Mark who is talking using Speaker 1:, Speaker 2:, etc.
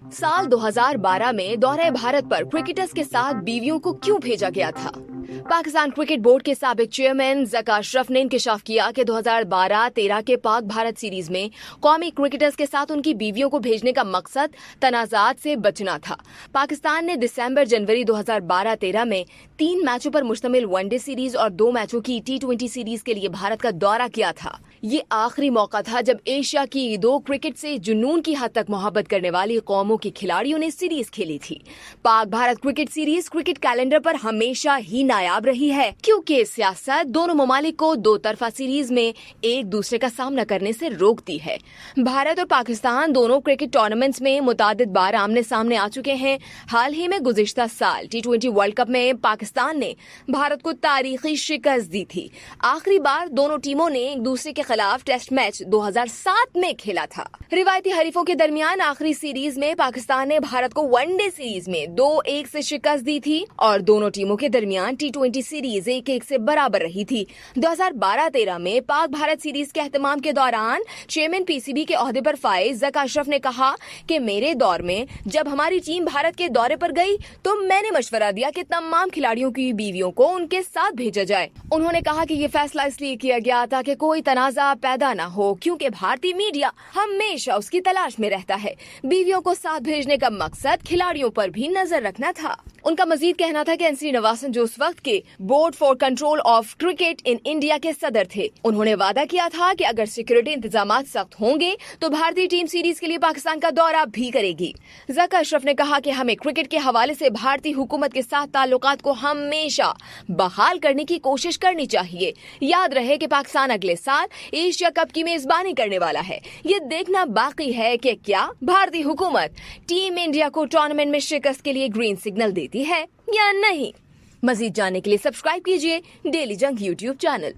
Speaker 1: साल 2012 में दौरे भारत पर क्रिकेटर्स के साथ बीवियों को क्यों भेजा गया था? पाकिस्तान क्रिकेट बोर्ड के साबिक चेयरमैन ज़का अशरफ ने इंकशाफ किया कि 2012-13 के पाक भारत सीरीज में कौमी क्रिकेटर्स के साथ उनकी बीवियों को भेजने का मकसद तनाज़ात से बचना था। पाकिस्तान ने दिसंबर-जनवरी 2012-13 में 3 मैचों पर मुश्तमिल वनडे सीरीज और 2 मैचों की T20 सीरीज के लिए भारत का दौरा किया था। ये आखिरी मौका था जब एशिया की 2 क्रिकेट से जुनून की हद तक मोहब्बत करने वाली कौमों के खिलाड़ियों ने सीरीज खेली थी। Pak Bharat cricket series cricket calendar पर हमेशा ही नायाब रही है, क्योंकि सियासत दोनों ममालिक को 2 तरफा सीरीज में एक दूसरे का सामना करने से रोकती है। भारत और पाकिस्तान दोनों क्रिकेट टूर्नामेंट्स में मुतादिद बार आमने सामने आ चुके हैं। हाल ही में गुज़िश्ता साल T20 वर्ल्ड कप में पाकिस्तान ने भारत को तारीखी शिकस्त दी थी। आखिरी बार दोनों टीमों ने एक दूसरे के खिलाफ टेस्ट मैच 2007 में खेला था। रिवायती हरीफों के दरमियान आखिरी सीरीज में पाकिस्तान ने भारत को वनडे सीरीज में 2-1 से शिकस्त दी थी और दोनों टीमों के दरमियान T20 सीरीज 1-1 से बराबर रही थी। 2012-13 में पाक भारत सीरीज के एहतमाम के दौरान चेयरमैन PCB के ओहदे पर फाइज ज़का अशरफ ने कहा कि मेरे दौर में जब हमारी टीम भारत के दौरे पर गई तो मैंने मशवरा दिया कि तमाम खिलाड़ियों की बीवियों को उनके साथ भेजा जाए। उन्होंने कहा कि ये फैसला इसलिए किया गया ताकि कोई तनाज़ा पैदा न हो, क्योंकि भारतीय मीडिया हमेशा उसकी तलाश में रहता है। बीवियों को साथ भेजने का मकसद खिलाड़ियों पर भी नजर रखना था। उनका मजीद कहना था कि NC नवासन जो उस वक्त के board for control of cricket in India के सदर थे, उन्होंने वादा किया था कि अगर सिक्योरिटी इंतजाम सख्त होंगे तो भारतीय टीम सीरीज के लिए पाकिस्तान का दौरा भी करेगी। ज़का अशरफ ने कहा कि हमें क्रिकेट के हवाले से भारतीय हुकूमत के साथ ताल्लुकात को हमेशा बहाल करने की कोशिश करनी चाहिए। याद रहे कि पाकिस्तान अगले साल एशिया कप की मेजबानी करने वाला है। ये देखना बाकी है कि क्या भारतीय हुकूमत टीम इंडिया को टूर्नामेंट में शिकस्त के लिए ग्रीन सिग्नल देती है या नहीं। मजीद जानने के लिए सब्सक्राइब कीजिए डेली जंग YouTube चैनल।